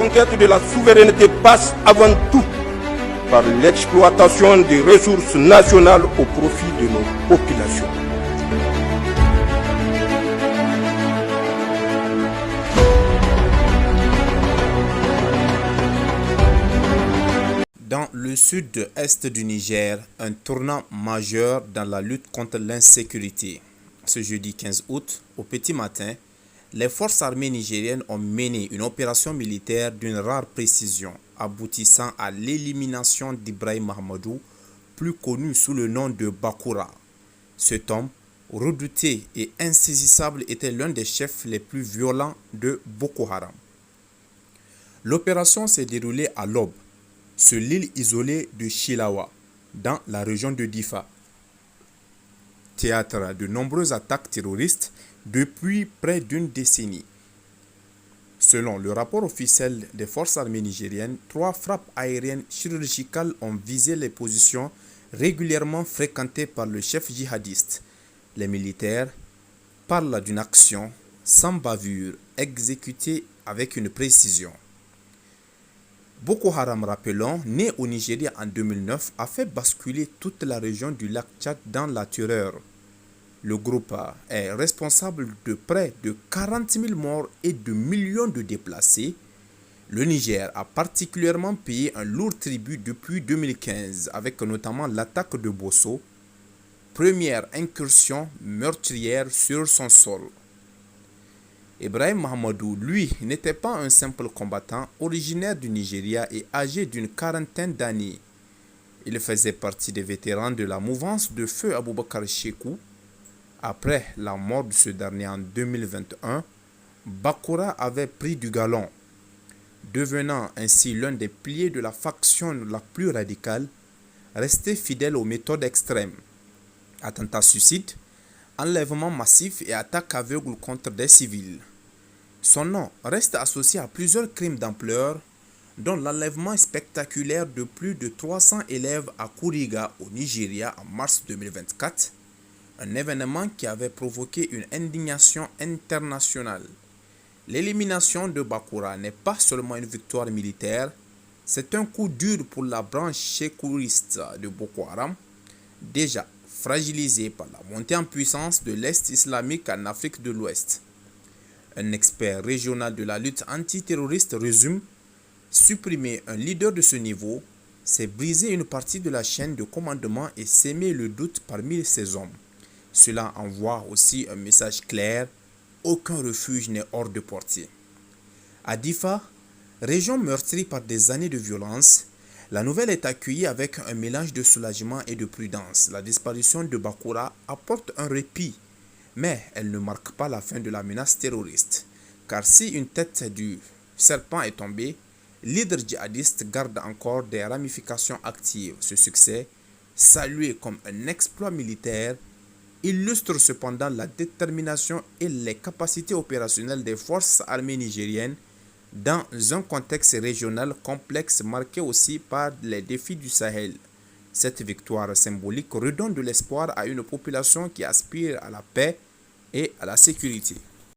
conquête de la souveraineté passe avant tout par l'exploitation des ressources nationales au profit de nos populations. Dans le sud-est du Niger, un tournant majeur dans la lutte contre l'insécurité. Ce jeudi 15 août, au petit matin, les forces armées nigériennes ont mené une opération militaire d'une rare précision, aboutissant à l'élimination d'Ibrahim Mahamadou, plus connu sous le nom de Bakura. Cet homme, redouté et insaisissable, était l'un des chefs les plus violents de Boko Haram. L'opération s'est déroulée à l'aube, sur l'île isolée de Chilawa, dans la région de Difa, théâtre de nombreuses attaques terroristes depuis près d'une décennie. Selon le rapport officiel des forces armées nigériennes, 3 frappes aériennes chirurgicales ont visé les positions régulièrement fréquentées par le chef djihadiste. Les militaires parlent d'une action sans bavure, exécutée avec une précision. Boko Haram, rappelons, né au Nigeria en 2009, a fait basculer toute la région du lac Tchad dans la terreur. Le groupe est responsable de près de 40 000 morts et de millions de déplacés. Le Niger a particulièrement payé un lourd tribut depuis 2015, avec notamment l'attaque de Bosso, première incursion meurtrière sur son sol. Ibrahim Mahamadou, lui, n'était pas un simple combattant, originaire du Nigeria et âgé d'une quarantaine d'années. Il faisait partie des vétérans de la mouvance de feu Aboubakar Chekou. Après la mort de ce dernier en 2021, Bakura avait pris du galon, devenant ainsi l'un des piliers de la faction la plus radicale, resté fidèle aux méthodes extrêmes. Attentats-suicides, enlèvements massifs et attaques aveugles contre des civils. Son nom reste associé à plusieurs crimes d'ampleur, dont l'enlèvement spectaculaire de plus de 300 élèves à Kuriga au Nigeria en mars 2024, un événement qui avait provoqué une indignation internationale. L'élimination de Bakura n'est pas seulement une victoire militaire, c'est un coup dur pour la branche sécouriste de Boko Haram, déjà fragilisée par la montée en puissance de l'Est islamique en Afrique de l'Ouest. Un expert régional de la lutte antiterroriste résume: supprimer un leader de ce niveau, c'est briser une partie de la chaîne de commandement et s'aimer le doute parmi ses hommes. Cela envoie aussi un message clair: aucun refuge n'est hors de portée. À Difa, région meurtrie par des années de violence, la nouvelle est accueillie avec un mélange de soulagement et de prudence. La disparition de Bakura apporte un répit, mais elle ne marque pas la fin de la menace terroriste. Car si une tête du serpent est tombée, l'hydre djihadiste garde encore des ramifications actives. Ce succès, salué comme un exploit militaire, illustre cependant la détermination et les capacités opérationnelles des forces armées nigériennes dans un contexte régional complexe marqué aussi par les défis du Sahel. Cette victoire symbolique redonne de l'espoir à une population qui aspire à la paix et à la sécurité.